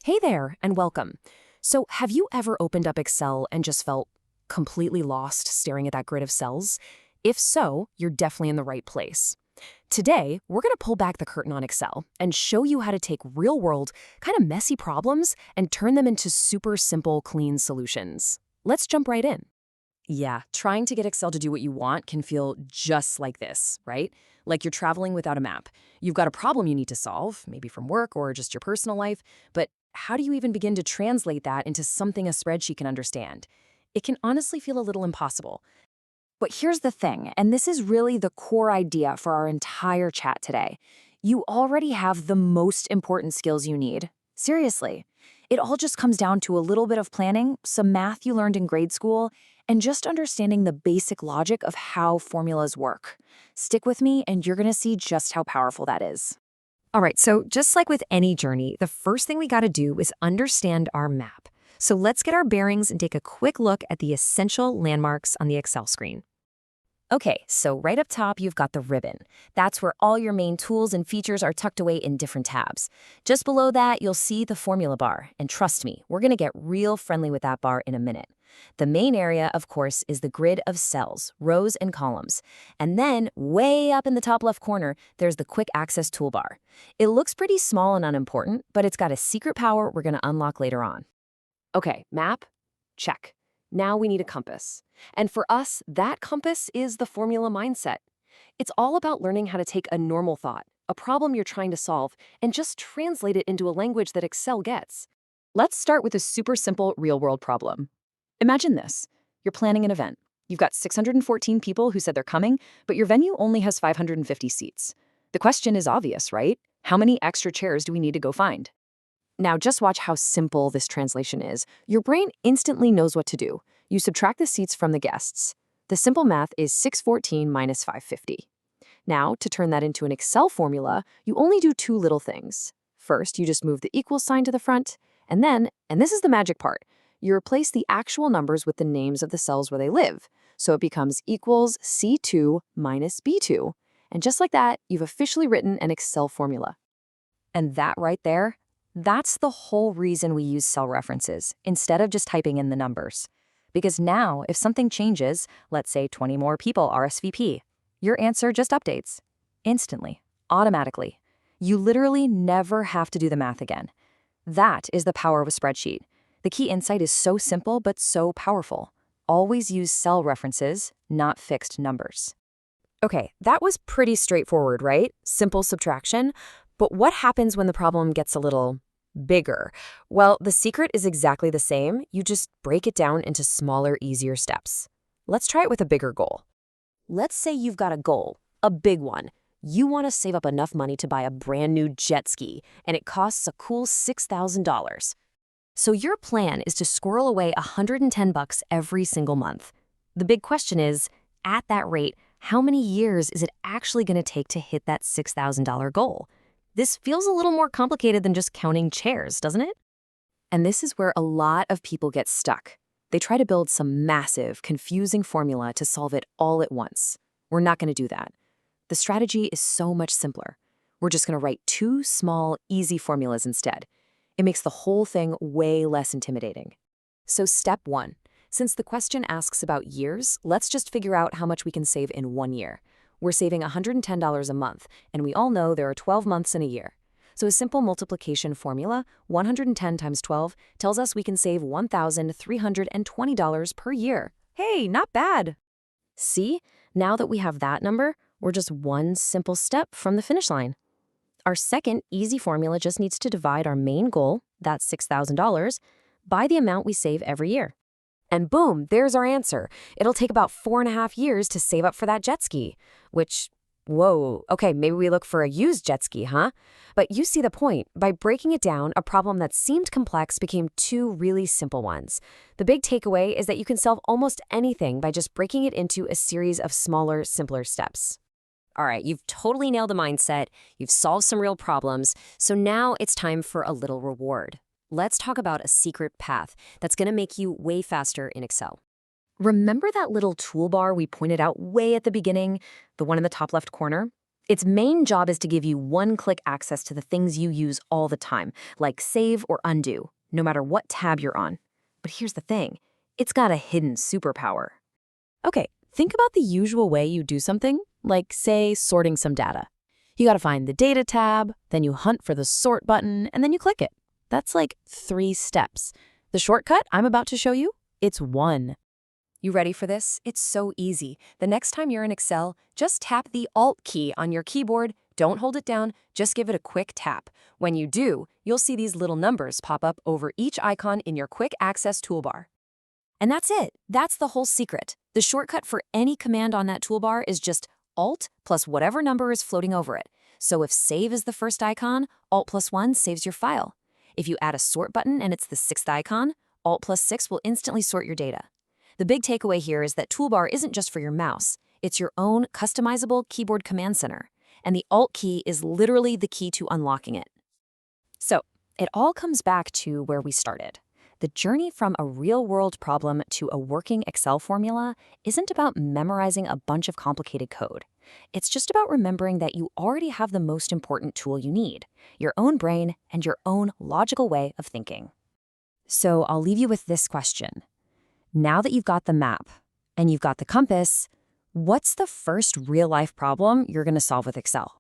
Hey there, and welcome. So, have you ever opened up Excel and just felt completely lost staring at that grid of cells? If so, you're definitely in the right place. Today, we're going to pull back the curtain on Excel and show you how to take real-world, kind of messy problems and turn them into super simple, clean solutions. Let's jump right in. Yeah, trying to get Excel to do what you want can feel just like this, right? Like you're traveling without a map. You've got a problem you need to solve, maybe from work or just your personal life, but how do you even begin to translate that into something a spreadsheet can understand? It can honestly feel a little impossible. But here's the thing, and this is really the core idea for our entire chat today. You already have the most important skills you need. Seriously. It all just comes down to a little bit of planning, some math you learned in grade school, and just understanding the basic logic of how formulas work. Stick with me, and you're going to see just how powerful that is. All right, so just like with any journey, the first thing we got to do is understand our map. So let's get our bearings and take a quick look at the essential landmarks on the Excel screen. Okay, so right up top, you've got the ribbon. That's where all your main tools and features are tucked away in different tabs. Just below that, you'll see the formula bar. And trust me, we're going to get real friendly with that bar in a minute. The main area, of course, is the grid of cells, rows and columns. And then, way up in the top left corner, there's the quick access toolbar. It looks pretty small and unimportant, but it's got a secret power we're going to unlock later on. Okay, map? Check. Now we need a compass. And for us, that compass is the formula mindset. It's all about learning how to take a normal thought, a problem you're trying to solve, and just translate it into a language that Excel gets. Let's start with a super simple real-world problem. Imagine this. You're planning an event. You've got 614 people who said they're coming, but your venue only has 550 seats. The question is obvious, right? How many extra chairs do we need to go find? Now, just watch how simple this translation is. Your brain instantly knows what to do. You subtract the seats from the guests. The simple math is 614 minus 550. Now, to turn that into an Excel formula, you only do two little things. First, you just move the equal sign to the front, and then, and this is the magic part, you replace the actual numbers with the names of the cells where they live. So it becomes equals C2 minus B2. And just like that, you've officially written an Excel formula. And that right there, that's the whole reason we use cell references instead of just typing in the numbers. Because now, if something changes, let's say 20 more people RSVP, your answer just updates. Instantly, automatically. You literally never have to do the math again. That is the power of a spreadsheet. The key insight is so simple but so powerful. Always use cell references, not fixed numbers. Okay, that was pretty straightforward, right? Simple subtraction. But what happens when the problem gets a little bigger? Well, the secret is exactly the same. You just break it down into smaller, easier steps. Let's try it with a bigger goal. Let's say you've got a goal, a big one. You want to save up enough money to buy a brand new jet ski, and it costs a cool $6,000. So your plan is to squirrel away $110 every single month. The big question is, at that rate, how many years is it actually going to take to hit that $6,000 goal? This feels a little more complicated than just counting chairs, doesn't it? And this is where a lot of people get stuck. They try to build some massive, confusing formula to solve it all at once. We're not going to do that. The strategy is so much simpler. We're just going to write two small, easy formulas instead. It makes the whole thing way less intimidating. So step one, since the question asks about years, let's just figure out how much we can save in 1 year. We're saving $110 a month, and we all know there are 12 months in a year. So a simple multiplication formula, 110 times 12, tells us we can save $1,320 per year. Hey, not bad. See, now that we have that number, we're just one simple step from the finish line. Our second easy formula just needs to divide our main goal, that's $6,000, by the amount we save every year. And boom, there's our answer. It'll take about 4.5 years to save up for that jet ski, which, whoa, okay, maybe we look for a used jet ski, huh? But you see the point. By breaking it down, a problem that seemed complex became two really simple ones. The big takeaway is that you can solve almost anything by just breaking it into a series of smaller, simpler steps. All right, you've totally nailed the mindset, you've solved some real problems, so now it's time for a little reward. Let's talk about a secret path that's going to make you way faster in Excel. Remember that little toolbar we pointed out way at the beginning, the one in the top left corner? Its main job is to give you one-click access to the things you use all the time, like save or undo, no matter what tab you're on. But here's the thing, it's got a hidden superpower. Okay, think about the usual way you do something, like, say, sorting some data. You gotta find the Data tab, then you hunt for the Sort button, and then you click it. That's like 3 steps. The shortcut I'm about to show you, it's 1. You ready for this? It's so easy. The next time you're in Excel, just tap the Alt key on your keyboard. Don't hold it down, just give it a quick tap. When you do, you'll see these little numbers pop up over each icon in your quick access toolbar. And that's it. That's the whole secret. The shortcut for any command on that toolbar is just Alt plus whatever number is floating over it. So if Save is the first icon, Alt plus 1 saves your file. If you add a Sort button and it's the 6th icon, Alt plus 6 will instantly sort your data. The big takeaway here is that toolbar isn't just for your mouse. It's your own customizable keyboard command center. And the Alt key is literally the key to unlocking it. So it all comes back to where we started. The journey from a real-world problem to a working Excel formula isn't about memorizing a bunch of complicated code. It's just about remembering that you already have the most important tool you need, your own brain and your own logical way of thinking. So I'll leave you with this question. Now that you've got the map and you've got the compass, what's the first real-life problem you're going to solve with Excel?